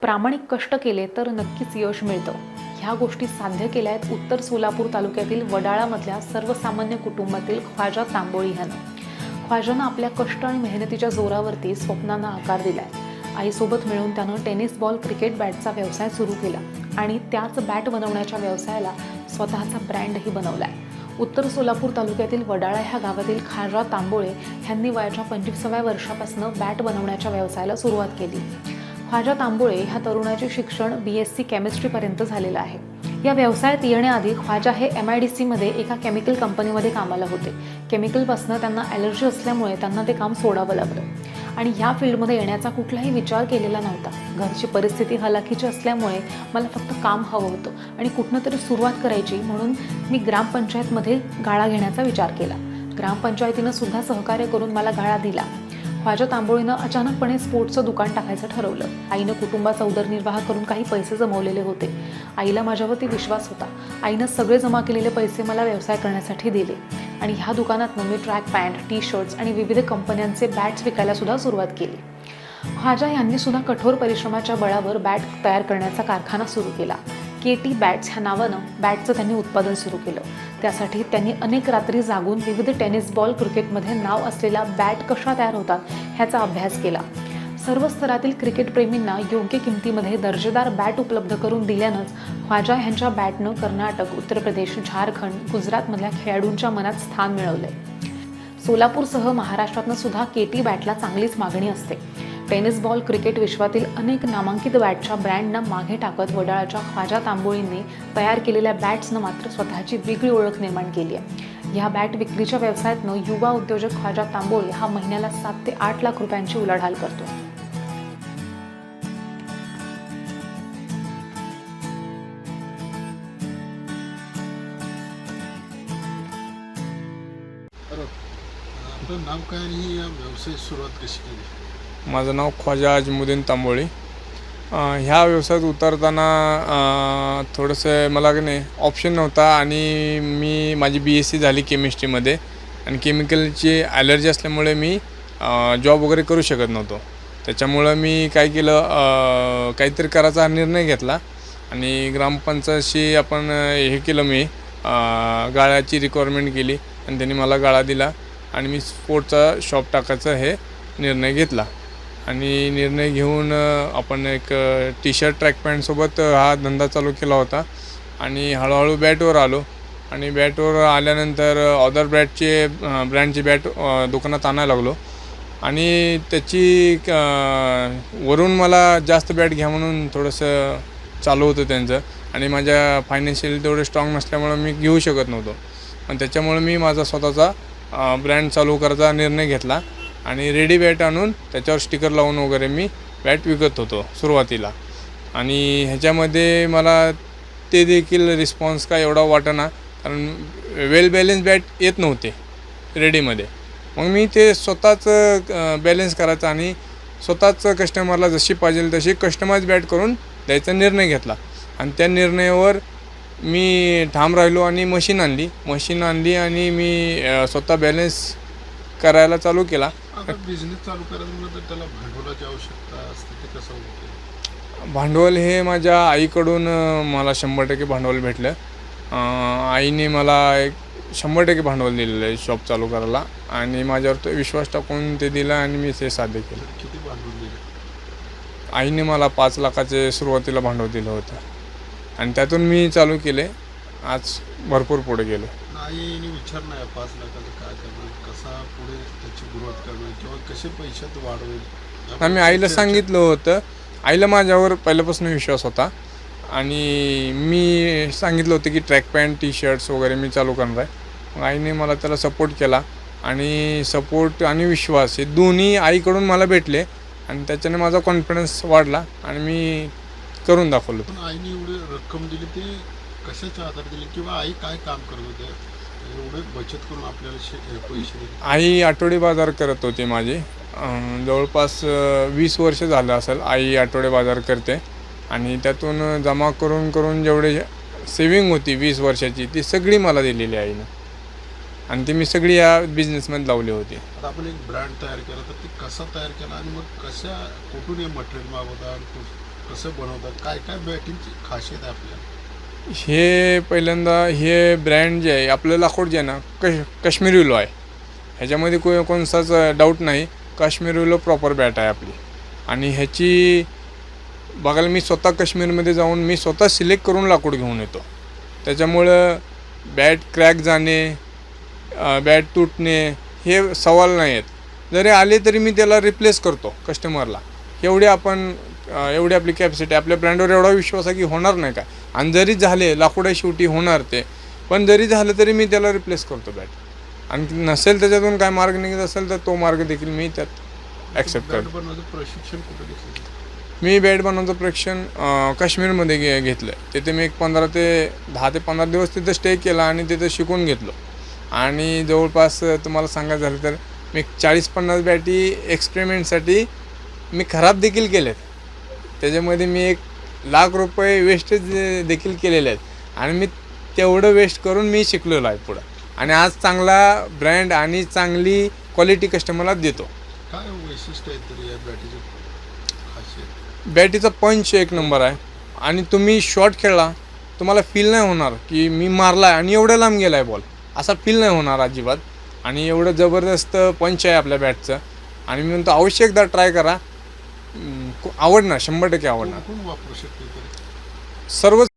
प्रामाणिक कष्ट केले तर नक्कीच यश मिळतं. ह्या गोष्टी साध्य केल्या आहेत उत्तर सोलापूर तालुक्यातील वडाळामधल्या सर्वसामान्य कुटुंबातील ख्वाजा तांबोळी ह्यानं. ख्वाजानं आपल्या कष्ट आणि मेहनतीच्या जोरावरती स्वप्नांना आकार दिलाय. आईसोबत मिळून त्यानं टेनिस बॉल क्रिकेट बॅटचा व्यवसाय सुरू केला आणि त्याच बॅट बनवण्याच्या व्यवसायाला स्वतःचा ब्रँडही बनवलाय. उत्तर सोलापूर तालुक्यातील वडाळा ह्या गावातील ख्वाजा तांबोळे ह्यांनी वयाच्या 25व्या वर्षापासून बॅट बनवण्याच्या व्यवसायाला सुरुवात केली. ख्वाजा तांबोळे ह्या तरुणाचे शिक्षण BSc केमिस्ट्रीपर्यंत झालेलं आहे. या व्यवसायात येण्याआधी ख्वाजा हे MIDCमध्ये एका केमिकल कंपनीमध्ये कामाला होते. केमिकलपासून त्यांना ॲलर्जी असल्यामुळे त्यांना ते काम सोडावं लागलं आणि ह्या फील्डमध्ये येण्याचा कुठलाही विचार केलेला नव्हता. घरची परिस्थिती हलाखीची असल्यामुळे मला फक्त काम हवं होतं आणि कुठनं तरी सुरुवात करायची, म्हणून मी ग्रामपंचायतमध्ये गाळा घेण्याचा विचार केला. ग्रामपंचायतीनं सुद्धा सहकार्य करून मला गाळा दिला. ख्वाजा तांबोळीनं अचानकपणे स्पोर्ट्सचं दुकान टाकायचं ठरवलं. आईनं कुटुंबाचा उदरनिर्वाह करून काही पैसे जमवलेले होते. आईला माझ्यावरती विश्वास होता. आईनं सगळे जमा केलेले पैसे मला व्यवसाय करण्यासाठी दिले आणि ह्या दुकानातनं मी ट्रॅक पॅन्ट, टी-शर्ट्स आणि विविध कंपन्यांचे बॅट्स विकायला सुद्धा सुरुवात केली. ख्वाजा यांनी सुद्धा कठोर परिश्रमाच्या बळावर बॅट तयार करण्याचा कारखाना सुरू केला. KT बॅट्स ह्या नावानं बॅटचं त्यांनी उत्पादन सुरू केलं. त्यासाठी त्यांनी अनेक रात्री जागून विविध टेनिस बॉल क्रिकेटमध्ये नाव असलेल्या बॅट कशा तयार होतात ह्याचा अभ्यास केला. सर्व स्तरातील क्रिकेटप्रेमींना योग्य किमतीमध्ये दर्जेदार बॅट उपलब्ध करून दिल्यानंच ख्वाजा ह्यांच्या बॅटनं कर्नाटक, उत्तर प्रदेश, झारखंड, गुजरातमधल्या खेळाडूंच्या मनात स्थान मिळवलंय. सोलापूरसह महाराष्ट्रातनं सुद्धा KT बॅटला चांगलीच मागणी असते. टेनिस बॉल क्रिकेट विश्वातील अनेक नामांकित बॅटच्या ब्रँडना मागे टाकत वडाळाच्या ख्वाजा तांबोळींनी तयार केलेल्या बॅट्सनं मात्र स्वतःची वेगळी ओळख निर्माण केली आहे. ह्या बॅट विक्रीच्या व्यवसायातनं युवा उद्योजक ख्वाजा तांबोळी हा महिन्याला 7 ते 8 लाख रुपयांची उलाढाल करतो. आपलं नाव काय आणि या व्यवसायाची सुरुवात कशी केली? माझं नाव ख्वाजा अजमुद्दीन तांबोळी. ह्या व्यवसायात उतरताना थोडंसं मला की नाही ऑप्शन नव्हता आणि माझी BSc झाली केमिस्ट्रीमध्ये आणि केमिकलची ॲलर्जी असल्यामुळे मी जॉब वगैरे करू शकत नव्हतो. त्याच्यामुळं मी काय केलं, काहीतरी करायचा निर्णय घेतला आणि ग्रामपंचायतशी आपण हे केलं, मी गाळ्याची रिक्वायरमेंट केली आणि त्यांनी मला गाळा दिला आणि मी स्पोर्टचा शॉप टाकायचा हे निर्णय घेतला. आणि निर्णय घेऊन आपण एक टी-शर्ट, ट्रॅक पॅन्टसोबत हा धंदा चालू केला होता आणि हळूहळू बॅटवर आलो आणि बॅटवर आल्यानंतर अदर ब्रँडची बॅट दुकानात आणायला लागलो आणि त्याची वरून मला जास्त बॅट घ्या म्हणून थोडंसं चालू होतं त्यांचं आणि माझ्या फायनान्शियल तेवढे स्ट्रॉंग नसल्यामुळं मी घेऊ शकत नव्हतो. पण त्याच्यामुळे मी माझा स्वतःचा ब्रँड चालू करायचा निर्णय घेतला आणि रेडी बॅट आणून त्याच्यावर स्टिकर लावून वगैरे मी बॅट विकत होतो सुरुवातीला. आणि ह्याच्यामध्ये मला ते देखील रिस्पॉन्स काय एवढा वाटेना, कारण वेल बॅलेन्स बॅट येत नव्हते रेडीमध्ये. मग मी ते स्वतःच बॅलेन्स करायचं आणि स्वतःच कस्टमरला जशी पाहिजे तशी कस्टमाइज बॅट करून द्यायचा निर्णय घेतला आणि त्या निर्णयावर मी ठाम राहिलो आणि मशीन आणली आणि मी स्वतः बॅलेन्स करायला चालू केला. आता बिझनेस चालू करायचं म्हणलं तर त्याला भांडवलाची आवश्यकता असते, ते कसं होतं? भांडवल हे माझ्या आईकडून मला 100% भांडवल भेटलं. आईने मला एक 100% भांडवल दिलेलं आहे शॉप चालू करायला आणि माझ्यावर तो विश्वास टाकून ते दिला आणि मी ते साध्य केलं. किती भांडवल दिलं? आईने मला 5 लाखाचे सुरुवातीला भांडवल दिलं होतं आणि त्यातून मी चालू केले. आज भरपूर पुढे गेलो. आईने विचार नाही 5 लाखाचं काय करणार, कसा पुढे त्याची ग्रोथ करणार किंवा कसे पैशात वाढवेल? आम्ही आईला सांगितलं होतं. आईला माझ्यावर पहिल्यापासून विश्वास होता आणि मी सांगितलं होतं की ट्रॅक पॅन्ट, टी-शर्ट्स वगैरे मी चालू करणार आहे. मग आईने मला त्याला सपोर्ट केला आणि सपोर्ट आणि विश्वास हे दोन्ही आईकडून मला भेटले आणि त्याच्याने माझा कॉन्फिडन्स वाढला आणि मी करून दाखवलं. पण आईने एवढी रक्कम दिली ती कशाच्या आधार दिली किंवा आई काय काम करत होते एवढे बचत करून आपल्याला पैसे दिले? आई आठवडे बाजार करत होती माझी. जवळपास 20 वर्ष झालं असेल आई आठवडे बाजार करते आणि त्यातून जमा करून जेवढे सेविंग होती 20 वर्षाची ती सगळी मला दिलेली आईनं आणि ती मी सगळी या बिझनेसमध्ये लावली होती. आता आपण एक ब्रँड तयार केला तर ते कसा तयार केला आणि मग कुठून हे मटेरियल मागवता कसं बनवतात, काय काय बॅटिंगची खासियत आहे आपल्याला? हे पहिल्यांदा हे ब्रँड जे आहे आपलं लाकूड जे आहे ना काश्मीरी विलो आहे. ह्याच्यामध्ये कोणताच डाऊट नाही. काश्मीरी विलो प्रॉपर बॅट आहे आपली. आणि ह्याची बघायला मी स्वतः काश्मीरमध्ये जाऊन मी स्वतः सिलेक्ट करून लाकूड घेऊन येतो. त्याच्यामुळं बॅट क्रॅक जाणे, बॅट तुटणे हे सवाल नाही आहेत. जरी आले तरी मी त्याला रिप्लेस करतो कस्टमरला. एवढी आपली कॅपॅसिटी, आपल्या ब्रँडवर एवढा विश्वास आहे की होणार नाही काय. आणि जरी झाले लाकूड शेवटी होणार ते, पण जरी झालं तरी मी त्याला रिप्लेस करतो बॅट. आणि नसेल त्याच्यातून काय मार्ग निघत असेल तर तो मार्ग देखील मी त्यात ॲक्सेप्ट बॅट करतो. बनवायचं प्रशिक्षण कुठं घेतलं? मी बॅट बनवण्याचं प्रशिक्षण काश्मीरमध्ये घेतलं आहे. तिथे मी 10 ते 15 दिवस तिथं स्टे केला आणि तिथं शिकून घेतलो. आणि जवळपास तुम्हाला सांगायचं झालं तर मी 40-50 बॅटी एक्सपेरिमेंटसाठी मी खराब देखील केलेत. त्याच्यामध्ये मी ₹1,00,000 वेस्टेज देखील केलेले आहेत. आणि मी तेवढं वेस्ट करून मी शिकलेलो आहे पुढं. आणि आज चांगला ब्रँड आणि चांगली क्वालिटी कस्टमरला देतो. काय वैशिष्ट्य आहे तरी या बॅटीची खासियत? बॅटीचा पंच एक नंबर आहे. आणि तुम्ही शॉट खेळला तुम्हाला फील नाही होणार की मी मारला आहे आणि एवढ्या लांब गेला आहे बॉल, असा फील नाही होणार अजिबात. आणि एवढं जबरदस्त पंच आहे आपल्या बॅटचं. आणि मी म्हणतो अवश्य एकदा ट्राय करा, आवडणार, 100% आवडणार. कोण वापरू शकते तरी? सर्वच